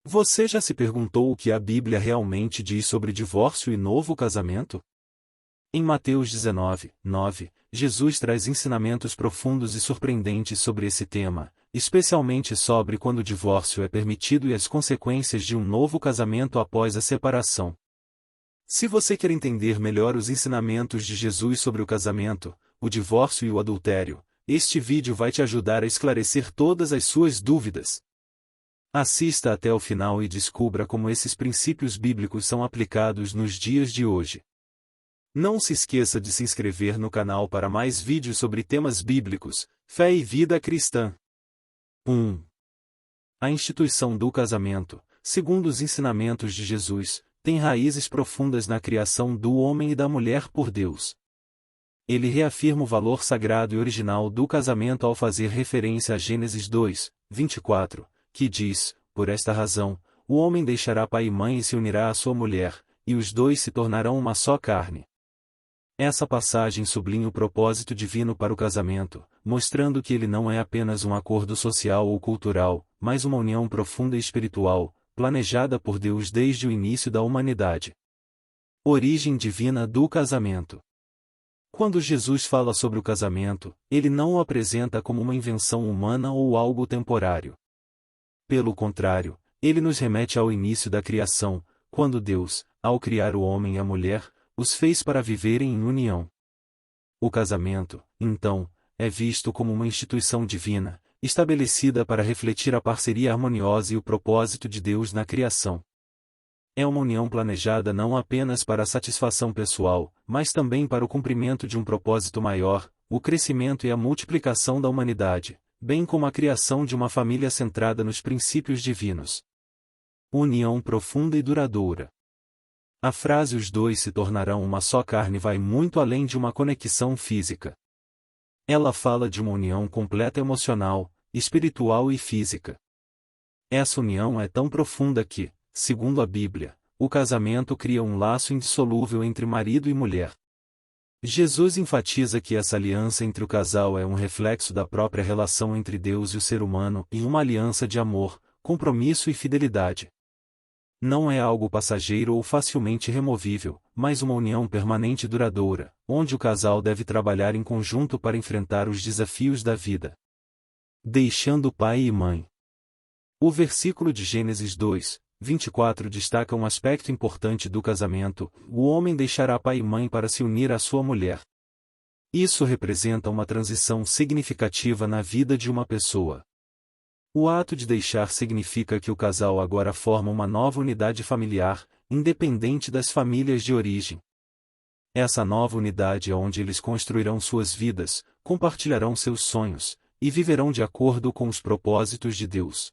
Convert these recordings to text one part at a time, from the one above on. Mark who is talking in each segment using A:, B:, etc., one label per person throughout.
A: Você já se perguntou o que a Bíblia realmente diz sobre divórcio e novo casamento? Em Mateus 19, 9, Jesus traz ensinamentos profundos e surpreendentes sobre esse tema, especialmente sobre quando o divórcio é permitido e as consequências de um novo casamento após a separação. Se você quer entender melhor os ensinamentos de Jesus sobre o casamento, o divórcio e o adultério, este vídeo vai te ajudar a esclarecer todas as suas dúvidas. Assista até o final e descubra como esses princípios bíblicos são aplicados nos dias de hoje. Não se esqueça de se inscrever no canal para mais vídeos sobre temas bíblicos, fé e vida cristã. 1. A instituição do casamento, segundo os ensinamentos de Jesus, tem raízes profundas na criação do homem e da mulher por Deus. Ele reafirma o valor sagrado e original do casamento ao fazer referência a Gênesis 2, 24, que diz: por esta razão, o homem deixará pai e mãe e se unirá à sua mulher, e os dois se tornarão uma só carne. Essa passagem sublinha o propósito divino para o casamento, mostrando que ele não é apenas um acordo social ou cultural, mas uma união profunda e espiritual, planejada por Deus desde o início da humanidade. Origem divina do casamento. Quando Jesus fala sobre o casamento, ele não o apresenta como uma invenção humana ou algo temporário. Pelo contrário, ele nos remete ao início da criação, quando Deus, ao criar o homem e a mulher, os fez para viverem em união. O casamento, então, é visto como uma instituição divina, estabelecida para refletir a parceria harmoniosa e o propósito de Deus na criação. É uma união planejada não apenas para a satisfação pessoal, mas também para o cumprimento de um propósito maior, o crescimento e a multiplicação da humanidade, bem como a criação de uma família centrada nos princípios divinos. União profunda e duradoura. A frase "os dois se tornarão uma só carne" vai muito além de uma conexão física. Ela fala de uma união completa emocional, espiritual e física. Essa união é tão profunda que, segundo a Bíblia, o casamento cria um laço indissolúvel entre marido e mulher. Jesus enfatiza que essa aliança entre o casal é um reflexo da própria relação entre Deus e o ser humano e uma aliança de amor, compromisso e fidelidade. Não é algo passageiro ou facilmente removível, mas uma união permanente e duradoura, onde o casal deve trabalhar em conjunto para enfrentar os desafios da vida. Deixando pai e mãe. O versículo de Gênesis 2, 24 destaca um aspecto importante do casamento: o homem deixará pai e mãe para se unir à sua mulher. Isso representa uma transição significativa na vida de uma pessoa. O ato de deixar significa que o casal agora forma uma nova unidade familiar, independente das famílias de origem. Essa nova unidade é onde eles construirão suas vidas, compartilharão seus sonhos, e viverão de acordo com os propósitos de Deus.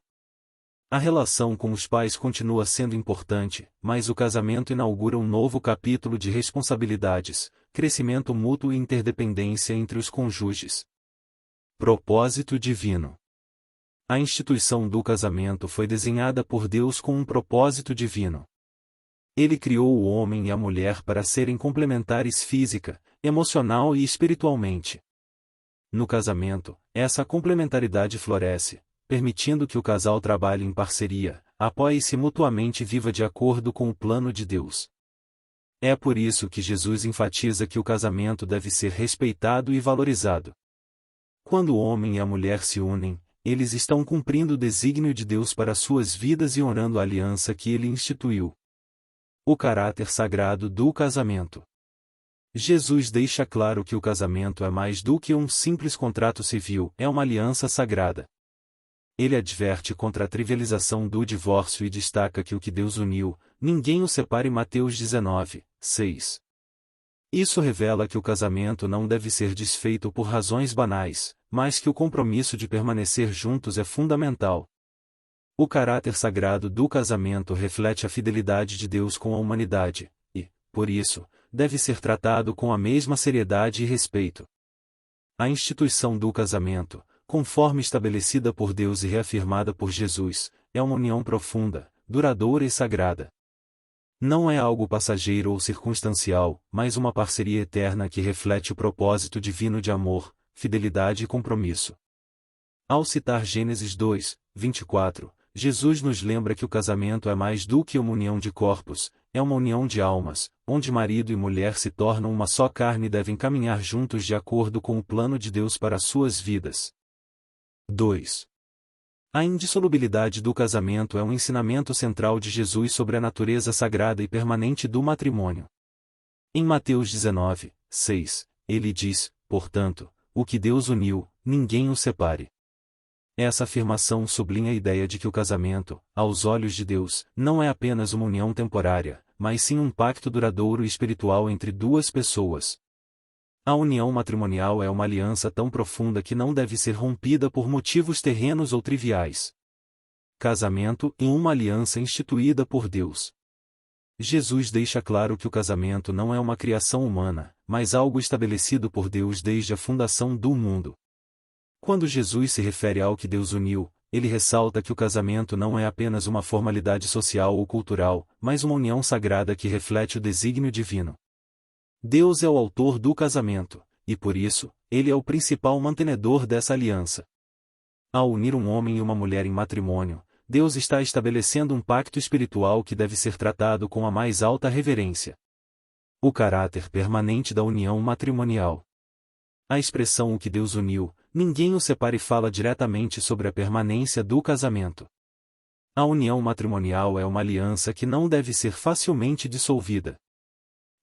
A: A relação com os pais continua sendo importante, mas o casamento inaugura um novo capítulo de responsabilidades, crescimento mútuo e interdependência entre os cônjuges. Propósito divino. A instituição do casamento foi desenhada por Deus com um propósito divino. Ele criou o homem e a mulher para serem complementares física, emocional e espiritualmente. No casamento, essa complementaridade floresce, permitindo que o casal trabalhe em parceria, apoie-se mutuamente e viva de acordo com o plano de Deus. É por isso que Jesus enfatiza que o casamento deve ser respeitado e valorizado. Quando o homem e a mulher se unem, eles estão cumprindo o desígnio de Deus para suas vidas e honrando a aliança que ele instituiu. O caráter sagrado do casamento. Jesus deixa claro que o casamento é mais do que um simples contrato civil, é uma aliança sagrada. Ele adverte contra a trivialização do divórcio e destaca que o que Deus uniu, ninguém o separe. Mateus 19, 6. Isso revela que o casamento não deve ser desfeito por razões banais, mas que o compromisso de permanecer juntos é fundamental. O caráter sagrado do casamento reflete a fidelidade de Deus com a humanidade, e, por isso, deve ser tratado com a mesma seriedade e respeito. A instituição do casamento, conforme estabelecida por Deus e reafirmada por Jesus, é uma união profunda, duradoura e sagrada. Não é algo passageiro ou circunstancial, mas uma parceria eterna que reflete o propósito divino de amor, fidelidade e compromisso. Ao citar Gênesis 2, 24, Jesus nos lembra que o casamento é mais do que uma união de corpos, é uma união de almas, onde marido e mulher se tornam uma só carne e devem caminhar juntos de acordo com o plano de Deus para suas vidas. 2. A indissolubilidade do casamento é um ensinamento central de Jesus sobre a natureza sagrada e permanente do matrimônio. Em Mateus 19, 6, ele diz, portanto, o que Deus uniu, ninguém o separe. Essa afirmação sublinha a ideia de que o casamento, aos olhos de Deus, não é apenas uma união temporária, mas sim um pacto duradouro e espiritual entre duas pessoas. A união matrimonial é uma aliança tão profunda que não deve ser rompida por motivos terrenos ou triviais. Casamento é uma aliança instituída por Deus. Jesus deixa claro que o casamento não é uma criação humana, mas algo estabelecido por Deus desde a fundação do mundo. Quando Jesus se refere ao que Deus uniu, ele ressalta que o casamento não é apenas uma formalidade social ou cultural, mas uma união sagrada que reflete o desígnio divino. Deus é o autor do casamento, e por isso, ele é o principal mantenedor dessa aliança. Ao unir um homem e uma mulher em matrimônio, Deus está estabelecendo um pacto espiritual que deve ser tratado com a mais alta reverência. O caráter permanente da união matrimonial. A expressão "o que Deus uniu, ninguém o separe" fala diretamente sobre a permanência do casamento. A união matrimonial é uma aliança que não deve ser facilmente dissolvida.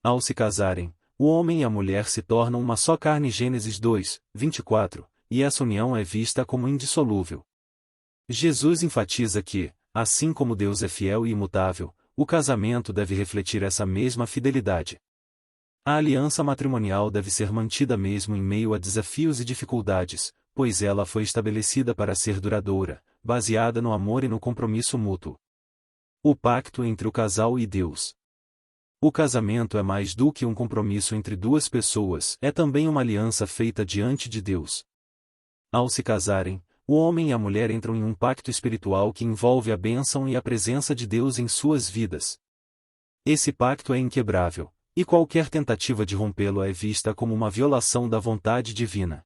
A: Ao se casarem, o homem e a mulher se tornam uma só carne. Gênesis 2, 24, e essa união é vista como indissolúvel. Jesus enfatiza que, assim como Deus é fiel e imutável, o casamento deve refletir essa mesma fidelidade. A aliança matrimonial deve ser mantida mesmo em meio a desafios e dificuldades, pois ela foi estabelecida para ser duradoura, baseada no amor e no compromisso mútuo. O pacto entre o casal e Deus. O casamento é mais do que um compromisso entre duas pessoas, é também uma aliança feita diante de Deus. Ao se casarem, o homem e a mulher entram em um pacto espiritual que envolve a bênção e a presença de Deus em suas vidas. Esse pacto é inquebrável, e qualquer tentativa de rompê-lo é vista como uma violação da vontade divina.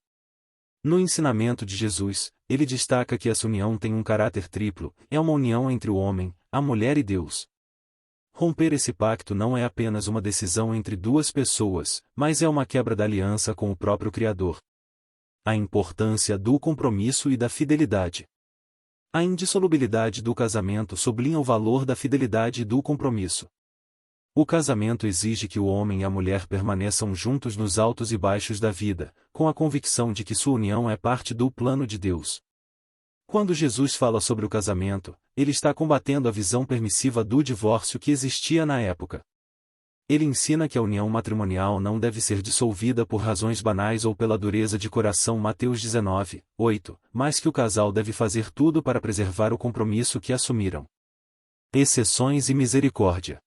A: No ensinamento de Jesus, ele destaca que essa união tem um caráter triplo, é uma união entre o homem, a mulher e Deus. Romper esse pacto não é apenas uma decisão entre duas pessoas, mas é uma quebra da aliança com o próprio Criador. A importância do compromisso e da fidelidade. A indissolubilidade do casamento sublinha o valor da fidelidade e do compromisso. O casamento exige que o homem e a mulher permaneçam juntos nos altos e baixos da vida, com a convicção de que sua união é parte do plano de Deus. Quando Jesus fala sobre o casamento, ele está combatendo a visão permissiva do divórcio que existia na época. Ele ensina que a união matrimonial não deve ser dissolvida por razões banais ou pela dureza de coração. Mateus 19, 8, mas que o casal deve fazer tudo para preservar o compromisso que assumiram. Exceções e misericórdia.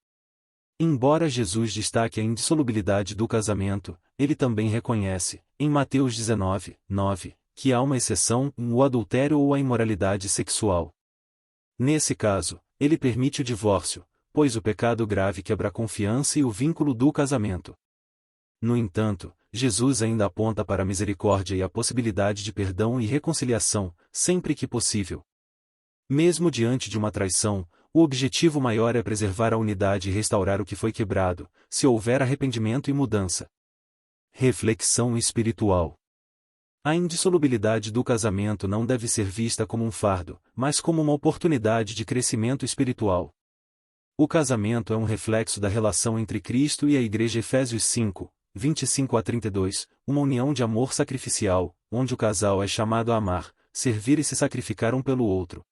A: Embora Jesus destaque a indissolubilidade do casamento, ele também reconhece, em Mateus 19, 9, que há uma exceção, o adultério ou a imoralidade sexual. Nesse caso, ele permite o divórcio, pois o pecado grave quebra a confiança e o vínculo do casamento. No entanto, Jesus ainda aponta para a misericórdia e a possibilidade de perdão e reconciliação, sempre que possível. Mesmo diante de uma traição, o objetivo maior é preservar a unidade e restaurar o que foi quebrado, se houver arrependimento e mudança. Reflexão espiritual. A indissolubilidade do casamento não deve ser vista como um fardo, mas como uma oportunidade de crescimento espiritual. O casamento é um reflexo da relação entre Cristo e a Igreja. Efésios 5, 25 a 32, uma união de amor sacrificial, onde o casal é chamado a amar, servir e se sacrificar um pelo outro.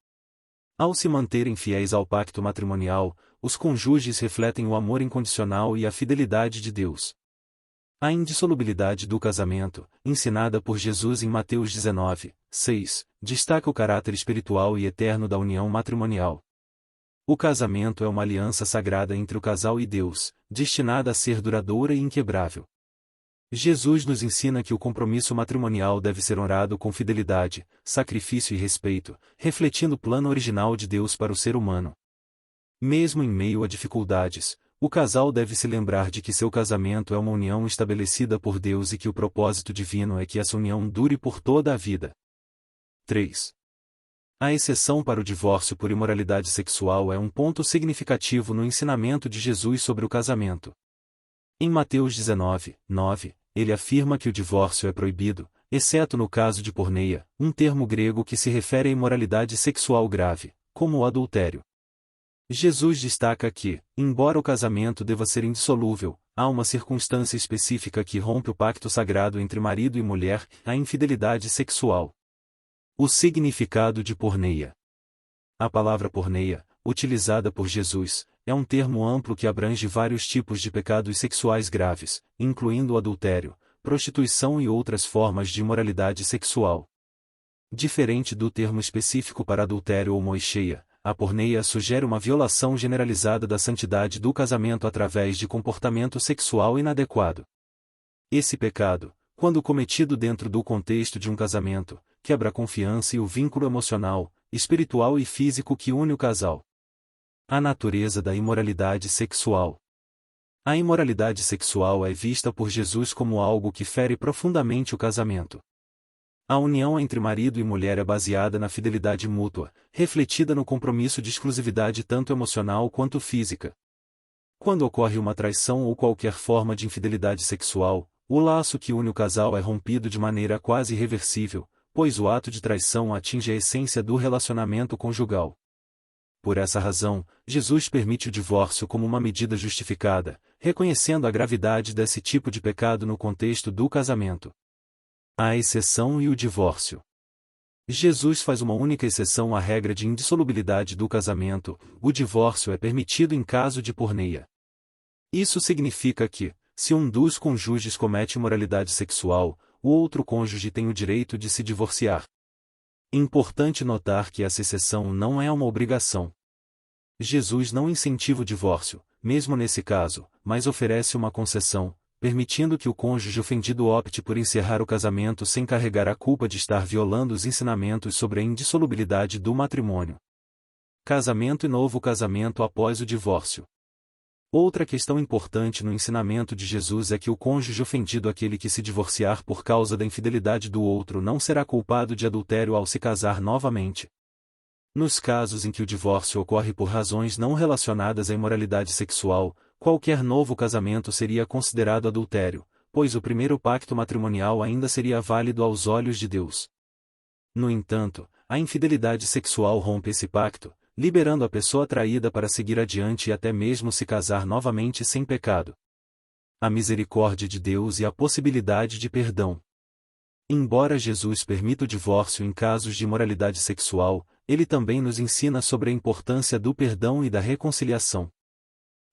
A: Ao se manterem fiéis ao pacto matrimonial, os cônjuges refletem o amor incondicional e a fidelidade de Deus. A indissolubilidade do casamento, ensinada por Jesus em Mateus 19, 6, destaca o caráter espiritual e eterno da união matrimonial. O casamento é uma aliança sagrada entre o casal e Deus, destinada a ser duradoura e inquebrável. Jesus nos ensina que o compromisso matrimonial deve ser honrado com fidelidade, sacrifício e respeito, refletindo o plano original de Deus para o ser humano. Mesmo em meio a dificuldades, o casal deve se lembrar de que seu casamento é uma união estabelecida por Deus e que o propósito divino é que essa união dure por toda a vida. 3. A exceção para o divórcio por imoralidade sexual é um ponto significativo no ensinamento de Jesus sobre o casamento. Em Mateus 19, 9, ele afirma que o divórcio é proibido, exceto no caso de porneia, um termo grego que se refere à imoralidade sexual grave, como o adultério. Jesus destaca que, embora o casamento deva ser indissolúvel, há uma circunstância específica que rompe o pacto sagrado entre marido e mulher, a infidelidade sexual. O significado de porneia. A palavra porneia, utilizada por Jesus, é um termo amplo que abrange vários tipos de pecados sexuais graves, incluindo o adultério, prostituição e outras formas de imoralidade sexual. Diferente do termo específico para adultério ou moicheia, a porneia sugere uma violação generalizada da santidade do casamento através de comportamento sexual inadequado. Esse pecado, quando cometido dentro do contexto de um casamento, quebra a confiança e o vínculo emocional, espiritual e físico que une o casal. A natureza da imoralidade sexual. A imoralidade sexual é vista por Jesus como algo que fere profundamente o casamento. A união entre marido e mulher é baseada na fidelidade mútua, refletida no compromisso de exclusividade tanto emocional quanto física. Quando ocorre uma traição ou qualquer forma de infidelidade sexual, o laço que une o casal é rompido de maneira quase irreversível, pois o ato de traição atinge a essência do relacionamento conjugal. Por essa razão, Jesus permite o divórcio como uma medida justificada, reconhecendo a gravidade desse tipo de pecado no contexto do casamento. A exceção e o divórcio. Jesus faz uma única exceção à regra de indissolubilidade do casamento: o divórcio é permitido em caso de porneia. Isso significa que, se um dos cônjuges comete imoralidade sexual, o outro cônjuge tem o direito de se divorciar. Importante notar que essa exceção não é uma obrigação. Jesus não incentiva o divórcio, mesmo nesse caso, mas oferece uma concessão, permitindo que o cônjuge ofendido opte por encerrar o casamento sem carregar a culpa de estar violando os ensinamentos sobre a indissolubilidade do matrimônio. Casamento e novo casamento após o divórcio. Outra questão importante no ensinamento de Jesus é que o cônjuge ofendido, aquele que se divorciar por causa da infidelidade do outro, não será culpado de adultério ao se casar novamente. Nos casos em que o divórcio ocorre por razões não relacionadas à imoralidade sexual, qualquer novo casamento seria considerado adultério, pois o primeiro pacto matrimonial ainda seria válido aos olhos de Deus. No entanto, a infidelidade sexual rompe esse pacto, liberando a pessoa traída para seguir adiante e até mesmo se casar novamente sem pecado. A misericórdia de Deus e a possibilidade de perdão. Embora Jesus permita o divórcio em casos de imoralidade sexual, ele também nos ensina sobre a importância do perdão e da reconciliação.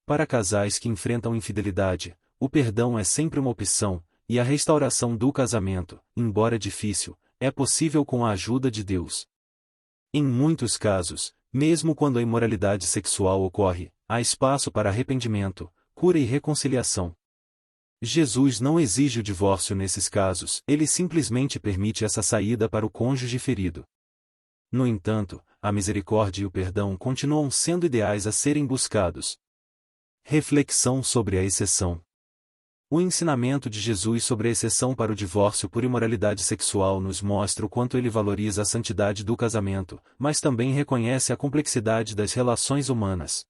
A: Para casais que enfrentam infidelidade, o perdão é sempre uma opção, e a restauração do casamento, embora difícil, é possível com a ajuda de Deus. Em muitos casos, mesmo quando a imoralidade sexual ocorre, há espaço para arrependimento, cura e reconciliação. Jesus não exige o divórcio nesses casos, ele simplesmente permite essa saída para o cônjuge ferido. No entanto, a misericórdia e o perdão continuam sendo ideais a serem buscados. Reflexão sobre a exceção. O ensinamento de Jesus sobre a exceção para o divórcio por imoralidade sexual nos mostra o quanto ele valoriza a santidade do casamento, mas também reconhece a complexidade das relações humanas.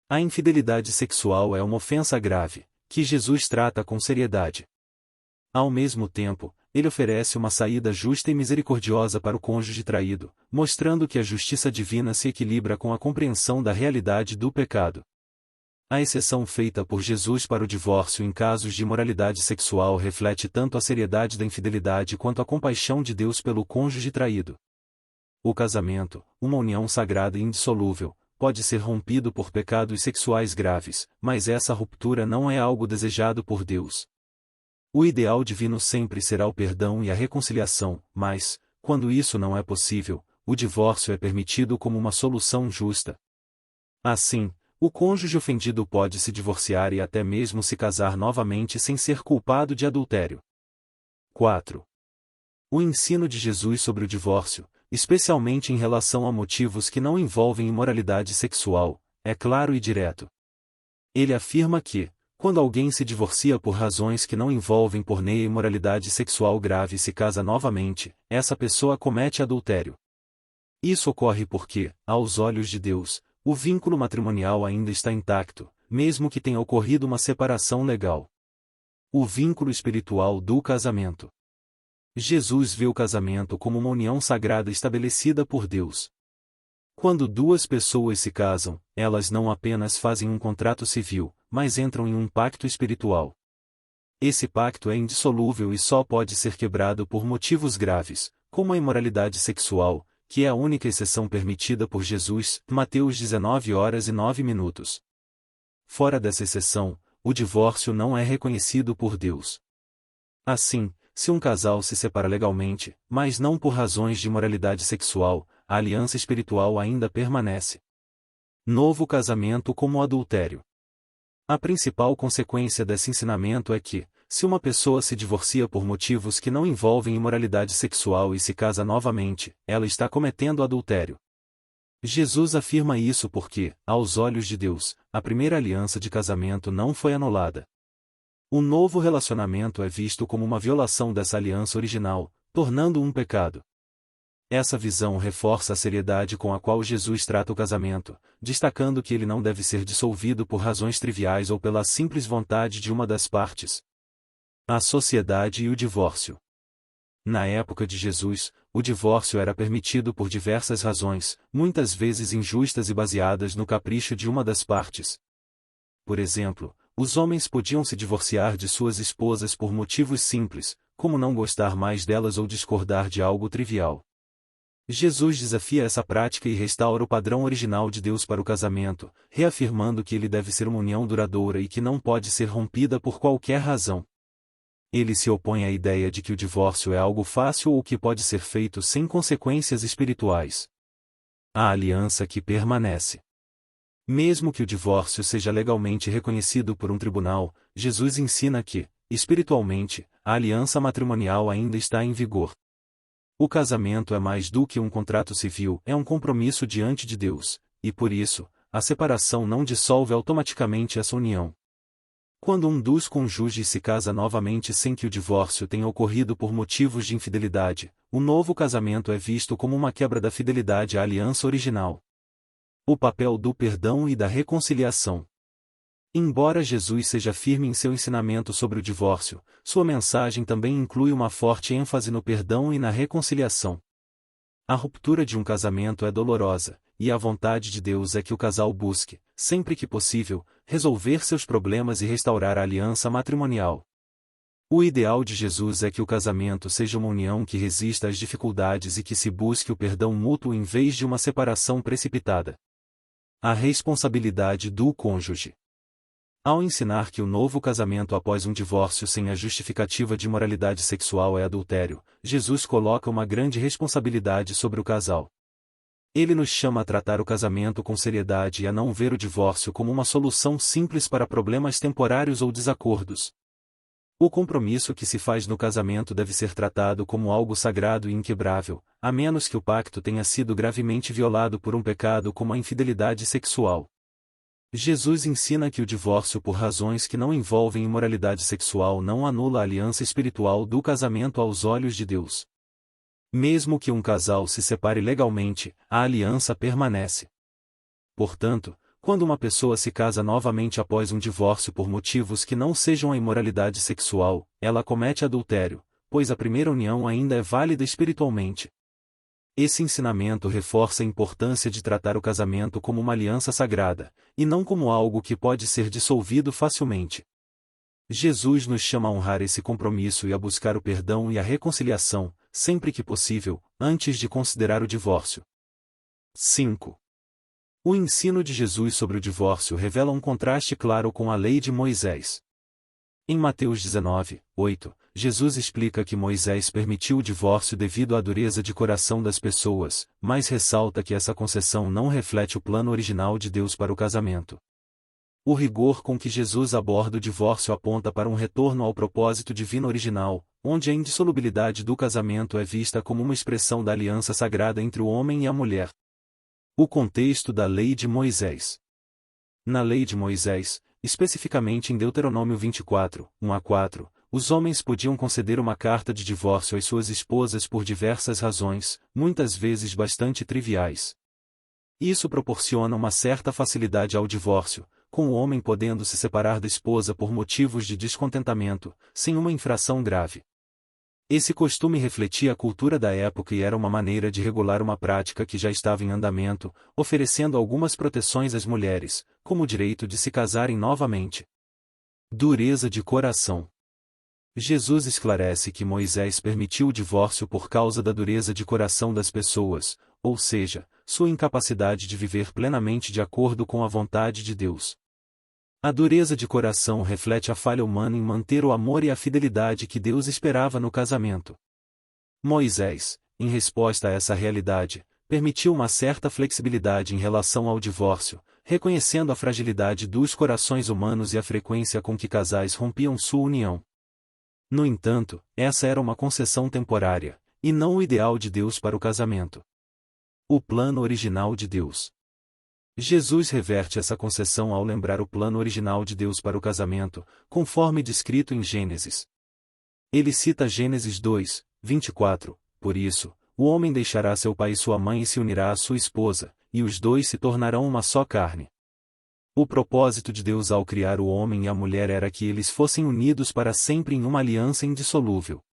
A: A infidelidade sexual é uma ofensa grave, que Jesus trata com seriedade. Ao mesmo tempo, ele oferece uma saída justa e misericordiosa para o cônjuge traído, mostrando que a justiça divina se equilibra com a compreensão da realidade do pecado. A exceção feita por Jesus para o divórcio em casos de imoralidade sexual reflete tanto a seriedade da infidelidade quanto a compaixão de Deus pelo cônjuge traído. O casamento, uma união sagrada e indissolúvel, pode ser rompido por pecados sexuais graves, mas essa ruptura não é algo desejado por Deus. O ideal divino sempre será o perdão e a reconciliação, mas, quando isso não é possível, o divórcio é permitido como uma solução justa. Assim, o cônjuge ofendido pode se divorciar e até mesmo se casar novamente sem ser culpado de adultério. 4. O ensino de Jesus sobre o divórcio, especialmente em relação a motivos que não envolvem imoralidade sexual, é claro e direto. Ele afirma que, quando alguém se divorcia por razões que não envolvem porneia e imoralidade sexual grave e se casa novamente, essa pessoa comete adultério. Isso ocorre porque, aos olhos de Deus, o vínculo matrimonial ainda está intacto, mesmo que tenha ocorrido uma separação legal. O vínculo espiritual do casamento. Jesus vê o casamento como uma união sagrada estabelecida por Deus. Quando duas pessoas se casam, elas não apenas fazem um contrato civil, mas entram em um pacto espiritual. Esse pacto é indissolúvel e só pode ser quebrado por motivos graves, como a imoralidade sexual, que é a única exceção permitida por Jesus, Mateus 19h09. Fora dessa exceção, o divórcio não é reconhecido por Deus. Assim, se um casal se separa legalmente, mas não por razões de imoralidade sexual, a aliança espiritual ainda permanece. Novo casamento como adultério. A principal consequência desse ensinamento é que, se uma pessoa se divorcia por motivos que não envolvem imoralidade sexual e se casa novamente, ela está cometendo adultério. Jesus afirma isso porque, aos olhos de Deus, a primeira aliança de casamento não foi anulada. O novo relacionamento é visto como uma violação dessa aliança original, tornando-o um pecado. Essa visão reforça a seriedade com a qual Jesus trata o casamento, destacando que ele não deve ser dissolvido por razões triviais ou pela simples vontade de uma das partes. A sociedade e o divórcio. Na época de Jesus, o divórcio era permitido por diversas razões, muitas vezes injustas e baseadas no capricho de uma das partes. Por exemplo, os homens podiam se divorciar de suas esposas por motivos simples, como não gostar mais delas ou discordar de algo trivial. Jesus desafia essa prática e restaura o padrão original de Deus para o casamento, reafirmando que ele deve ser uma união duradoura e que não pode ser rompida por qualquer razão. Ele se opõe à ideia de que o divórcio é algo fácil ou que pode ser feito sem consequências espirituais. A aliança que permanece. Mesmo que o divórcio seja legalmente reconhecido por um tribunal, Jesus ensina que, espiritualmente, a aliança matrimonial ainda está em vigor. O casamento é mais do que um contrato civil, é um compromisso diante de Deus, e por isso, a separação não dissolve automaticamente essa união. Quando um dos cônjuges se casa novamente sem que o divórcio tenha ocorrido por motivos de infidelidade, o novo casamento é visto como uma quebra da fidelidade à aliança original. O papel do perdão e da reconciliação. Embora Jesus seja firme em seu ensinamento sobre o divórcio, sua mensagem também inclui uma forte ênfase no perdão e na reconciliação. A ruptura de um casamento é dolorosa, e a vontade de Deus é que o casal busque, sempre que possível, resolver seus problemas e restaurar a aliança matrimonial. O ideal de Jesus é que o casamento seja uma união que resista às dificuldades e que se busque o perdão mútuo em vez de uma separação precipitada. A responsabilidade do cônjuge. Ao ensinar que o novo casamento após um divórcio sem a justificativa de imoralidade sexual é adultério, Jesus coloca uma grande responsabilidade sobre o casal. Ele nos chama a tratar o casamento com seriedade e a não ver o divórcio como uma solução simples para problemas temporários ou desacordos. O compromisso que se faz no casamento deve ser tratado como algo sagrado e inquebrável, a menos que o pacto tenha sido gravemente violado por um pecado como a infidelidade sexual. Jesus ensina que o divórcio por razões que não envolvem imoralidade sexual não anula a aliança espiritual do casamento aos olhos de Deus. Mesmo que um casal se separe legalmente, a aliança permanece. Portanto, quando uma pessoa se casa novamente após um divórcio por motivos que não sejam a imoralidade sexual, ela comete adultério, pois a primeira união ainda é válida espiritualmente. Esse ensinamento reforça a importância de tratar o casamento como uma aliança sagrada, e não como algo que pode ser dissolvido facilmente. Jesus nos chama a honrar esse compromisso e a buscar o perdão e a reconciliação, sempre que possível, antes de considerar o divórcio. 5. O ensino de Jesus sobre o divórcio revela um contraste claro com a lei de Moisés. Em Mateus 19:8, Jesus explica que Moisés permitiu o divórcio devido à dureza de coração das pessoas, mas ressalta que essa concessão não reflete o plano original de Deus para o casamento. O rigor com que Jesus aborda o divórcio aponta para um retorno ao propósito divino original, onde a indissolubilidade do casamento é vista como uma expressão da aliança sagrada entre o homem e a mulher. O contexto da Lei de Moisés. Na Lei de Moisés, especificamente em Deuteronômio 24, 1-4, os homens podiam conceder uma carta de divórcio às suas esposas por diversas razões, muitas vezes bastante triviais. Isso proporciona uma certa facilidade ao divórcio, com o homem podendo se separar da esposa por motivos de descontentamento, sem uma infração grave. Esse costume refletia a cultura da época e era uma maneira de regular uma prática que já estava em andamento, oferecendo algumas proteções às mulheres, como o direito de se casarem novamente. Dureza de coração. Jesus esclarece que Moisés permitiu o divórcio por causa da dureza de coração das pessoas, ou seja, sua incapacidade de viver plenamente de acordo com a vontade de Deus. A dureza de coração reflete a falha humana em manter o amor e a fidelidade que Deus esperava no casamento. Moisés, em resposta a essa realidade, permitiu uma certa flexibilidade em relação ao divórcio, reconhecendo a fragilidade dos corações humanos e a frequência com que casais rompiam sua união. No entanto, essa era uma concessão temporária, e não o ideal de Deus para o casamento. O plano original de Deus. Jesus reverte essa concessão ao lembrar o plano original de Deus para o casamento, conforme descrito em Gênesis. Ele cita Gênesis 2, 24, por isso, o homem deixará seu pai e sua mãe e se unirá à sua esposa, e os dois se tornarão uma só carne. O propósito de Deus ao criar o homem e a mulher era que eles fossem unidos para sempre em uma aliança indissolúvel.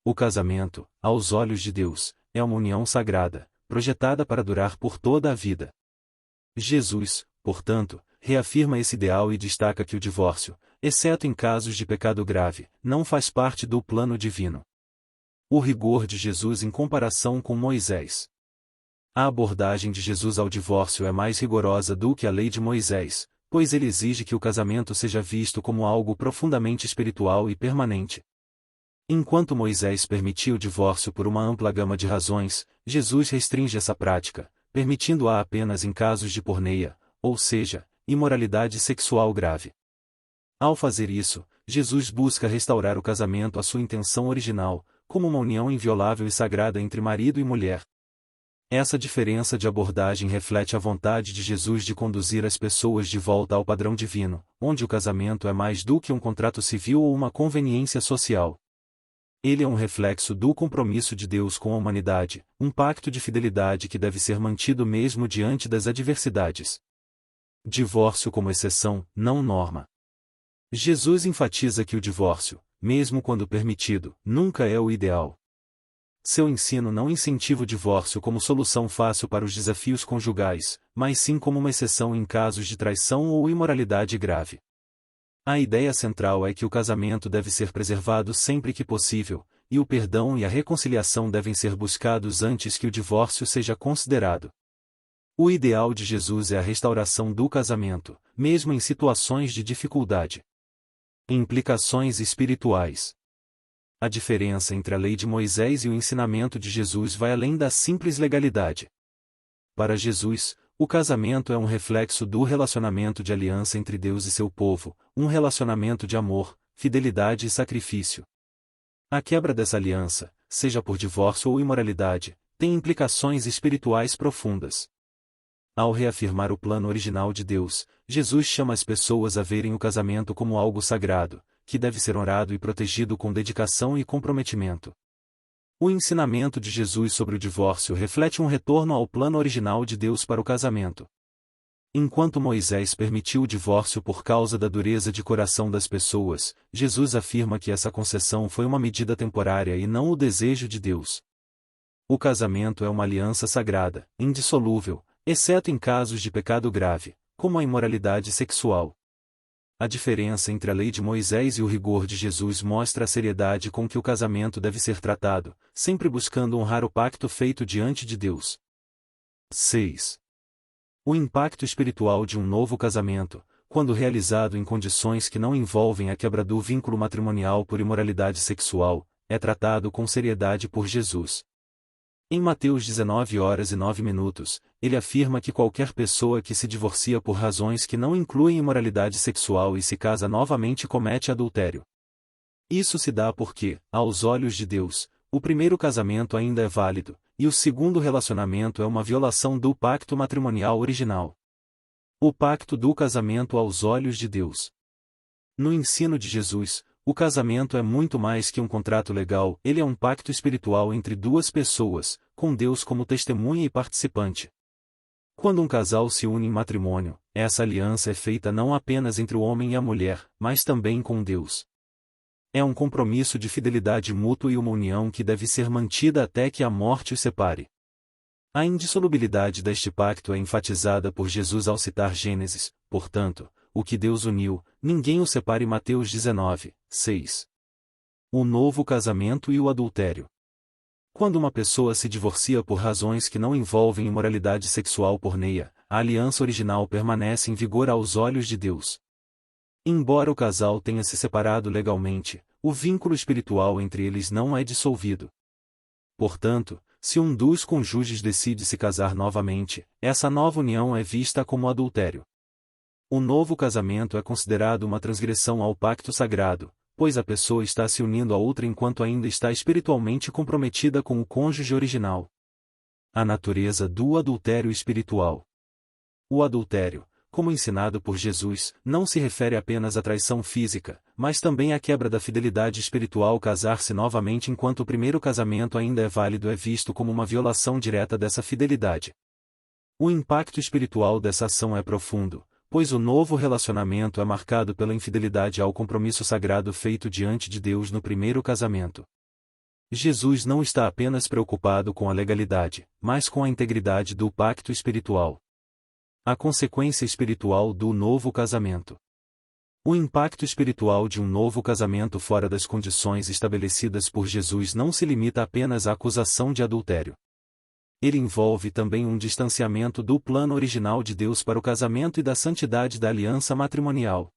A: O casamento, aos olhos de Deus, é uma união sagrada, projetada para durar por toda a vida. Jesus, portanto, reafirma esse ideal e destaca que o divórcio, exceto em casos de pecado grave, não faz parte do plano divino. O rigor de Jesus em comparação com Moisés. A abordagem de Jesus ao divórcio é mais rigorosa do que a lei de Moisés, pois ele exige que o casamento seja visto como algo profundamente espiritual e permanente. Enquanto Moisés permitia o divórcio por uma ampla gama de razões, Jesus restringe essa prática, permitindo-a apenas em casos de porneia, ou seja, imoralidade sexual grave. Ao fazer isso, Jesus busca restaurar o casamento à sua intenção original, como uma união inviolável e sagrada entre marido e mulher. Essa diferença de abordagem reflete a vontade de Jesus de conduzir as pessoas de volta ao padrão divino, onde o casamento é mais do que um contrato civil ou uma conveniência social. Ele é um reflexo do compromisso de Deus com a humanidade, um pacto de fidelidade que deve ser mantido mesmo diante das adversidades. Divórcio como exceção, não norma. Jesus enfatiza que o divórcio, mesmo quando permitido, nunca é o ideal. Seu ensino não incentiva o divórcio como solução fácil para os desafios conjugais, mas sim como uma exceção em casos de traição ou imoralidade grave. A ideia central é que o casamento deve ser preservado sempre que possível, e o perdão e a reconciliação devem ser buscados antes que o divórcio seja considerado. O ideal de Jesus é a restauração do casamento, mesmo em situações de dificuldade. Implicações espirituais. A diferença entre a lei de Moisés e o ensinamento de Jesus vai além da simples legalidade. Para Jesus, o casamento é um reflexo do relacionamento de aliança entre Deus e seu povo, um relacionamento de amor, fidelidade e sacrifício. A quebra dessa aliança, seja por divórcio ou imoralidade, tem implicações espirituais profundas. Ao reafirmar o plano original de Deus, Jesus chama as pessoas a verem o casamento como algo sagrado, que deve ser honrado e protegido com dedicação e comprometimento. O ensinamento de Jesus sobre o divórcio reflete um retorno ao plano original de Deus para o casamento. Enquanto Moisés permitiu o divórcio por causa da dureza de coração das pessoas, Jesus afirma que essa concessão foi uma medida temporária e não o desejo de Deus. O casamento é uma aliança sagrada, indissolúvel, exceto em casos de pecado grave, como a imoralidade sexual. A diferença entre a lei de Moisés e o rigor de Jesus mostra a seriedade com que o casamento deve ser tratado, sempre buscando honrar o pacto feito diante de Deus. 6. O impacto espiritual de um novo casamento, quando realizado em condições que não envolvem a quebra do vínculo matrimonial por imoralidade sexual, é tratado com seriedade por Jesus. Em Mateus 19h09, ele afirma que qualquer pessoa que se divorcia por razões que não incluem imoralidade sexual e se casa novamente comete adultério. Isso se dá porque, aos olhos de Deus, o primeiro casamento ainda é válido, e o segundo relacionamento é uma violação do pacto matrimonial original. O pacto do casamento aos olhos de Deus. No ensino de Jesus, o casamento é muito mais que um contrato legal, ele é um pacto espiritual entre duas pessoas, com Deus como testemunha e participante. Quando um casal se une em matrimônio, essa aliança é feita não apenas entre o homem e a mulher, mas também com Deus. É um compromisso de fidelidade mútua e uma união que deve ser mantida até que a morte os separe. A indissolubilidade deste pacto é enfatizada por Jesus ao citar Gênesis, portanto, o que Deus uniu, ninguém o separe. Mateus 19, 6. O novo casamento e o adultério. Quando uma pessoa se divorcia por razões que não envolvem imoralidade sexual porneia, a aliança original permanece em vigor aos olhos de Deus. Embora o casal tenha se separado legalmente, o vínculo espiritual entre eles não é dissolvido. Portanto, se um dos cônjuges decide se casar novamente, essa nova união é vista como adultério. O novo casamento é considerado uma transgressão ao pacto sagrado, pois a pessoa está se unindo a outra enquanto ainda está espiritualmente comprometida com o cônjuge original. A natureza do adultério espiritual. O adultério, como ensinado por Jesus, não se refere apenas à traição física, mas também à quebra da fidelidade espiritual. Casar-se novamente enquanto o primeiro casamento ainda é válido é visto como uma violação direta dessa fidelidade. O impacto espiritual dessa ação é profundo, pois o novo relacionamento é marcado pela infidelidade ao compromisso sagrado feito diante de Deus no primeiro casamento. Jesus não está apenas preocupado com a legalidade, mas com a integridade do pacto espiritual. A consequência espiritual do novo casamento. O impacto espiritual de um novo casamento fora das condições estabelecidas por Jesus não se limita apenas à acusação de adultério. Ele envolve também um distanciamento do plano original de Deus para o casamento e da santidade da aliança matrimonial.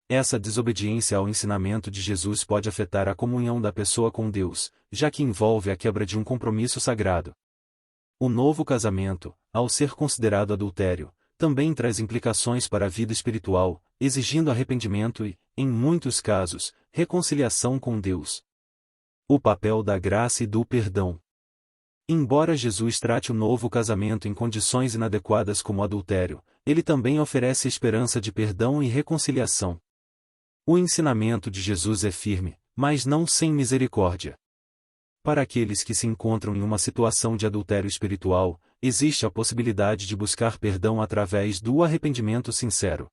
A: Essa desobediência ao ensinamento de Jesus pode afetar a comunhão da pessoa com Deus, já que envolve a quebra de um compromisso sagrado. O novo casamento, ao ser considerado adultério, também traz implicações para a vida espiritual, exigindo arrependimento e, em muitos casos, reconciliação com Deus. O papel da graça e do perdão. Embora Jesus trate o novo casamento em condições inadequadas como adultério, ele também oferece esperança de perdão e reconciliação. O ensinamento de Jesus é firme, mas não sem misericórdia. Para aqueles que se encontram em uma situação de adultério espiritual, existe a possibilidade de buscar perdão através do arrependimento sincero.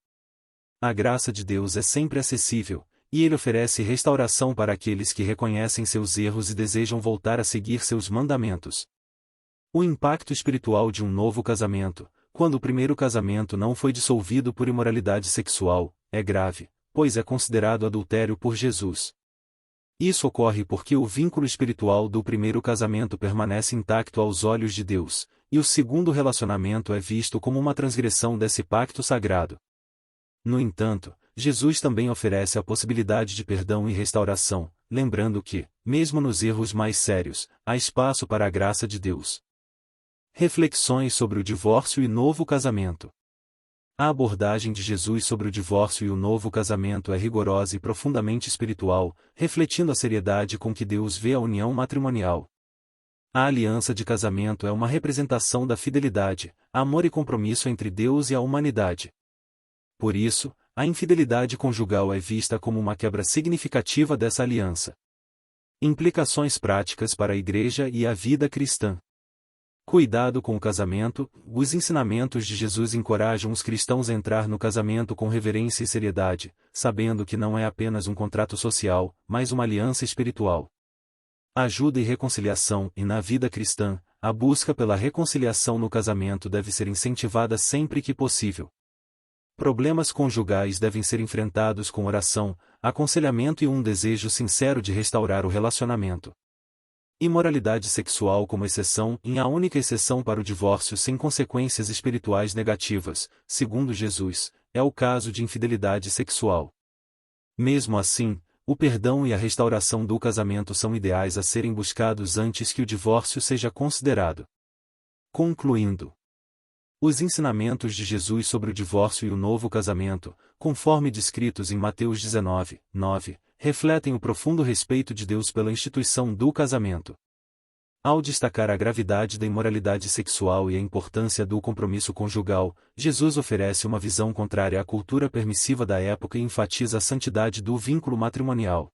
A: A graça de Deus é sempre acessível, e Ele oferece restauração para aqueles que reconhecem seus erros e desejam voltar a seguir seus mandamentos. O impacto espiritual de um novo casamento, quando o primeiro casamento não foi dissolvido por imoralidade sexual, é grave, pois é considerado adultério por Jesus. Isso ocorre porque o vínculo espiritual do primeiro casamento permanece intacto aos olhos de Deus, e o segundo relacionamento é visto como uma transgressão desse pacto sagrado. No entanto, Jesus também oferece a possibilidade de perdão e restauração, lembrando que, mesmo nos erros mais sérios, há espaço para a graça de Deus. Reflexões sobre o divórcio e novo casamento. A abordagem de Jesus sobre o divórcio e o novo casamento é rigorosa e profundamente espiritual, refletindo a seriedade com que Deus vê a união matrimonial. A aliança de casamento é uma representação da fidelidade, amor e compromisso entre Deus e a humanidade. Por isso, a infidelidade conjugal é vista como uma quebra significativa dessa aliança. Implicações práticas para a Igreja e a vida cristã. Cuidado com o casamento. Os ensinamentos de Jesus encorajam os cristãos a entrar no casamento com reverência e seriedade, sabendo que não é apenas um contrato social, mas uma aliança espiritual. Ajuda e reconciliação. E na vida cristã, a busca pela reconciliação no casamento deve ser incentivada sempre que possível. Problemas conjugais devem ser enfrentados com oração, aconselhamento e um desejo sincero de restaurar o relacionamento. Imoralidade sexual como exceção, e a única exceção para o divórcio sem consequências espirituais negativas, segundo Jesus, é o caso de infidelidade sexual. Mesmo assim, o perdão e a restauração do casamento são ideais a serem buscados antes que o divórcio seja considerado. Concluindo, os ensinamentos de Jesus sobre o divórcio e o novo casamento, conforme descritos em Mateus 19, 9, refletem o profundo respeito de Deus pela instituição do casamento. Ao destacar a gravidade da imoralidade sexual e a importância do compromisso conjugal, Jesus oferece uma visão contrária à cultura permissiva da época e enfatiza a santidade do vínculo matrimonial.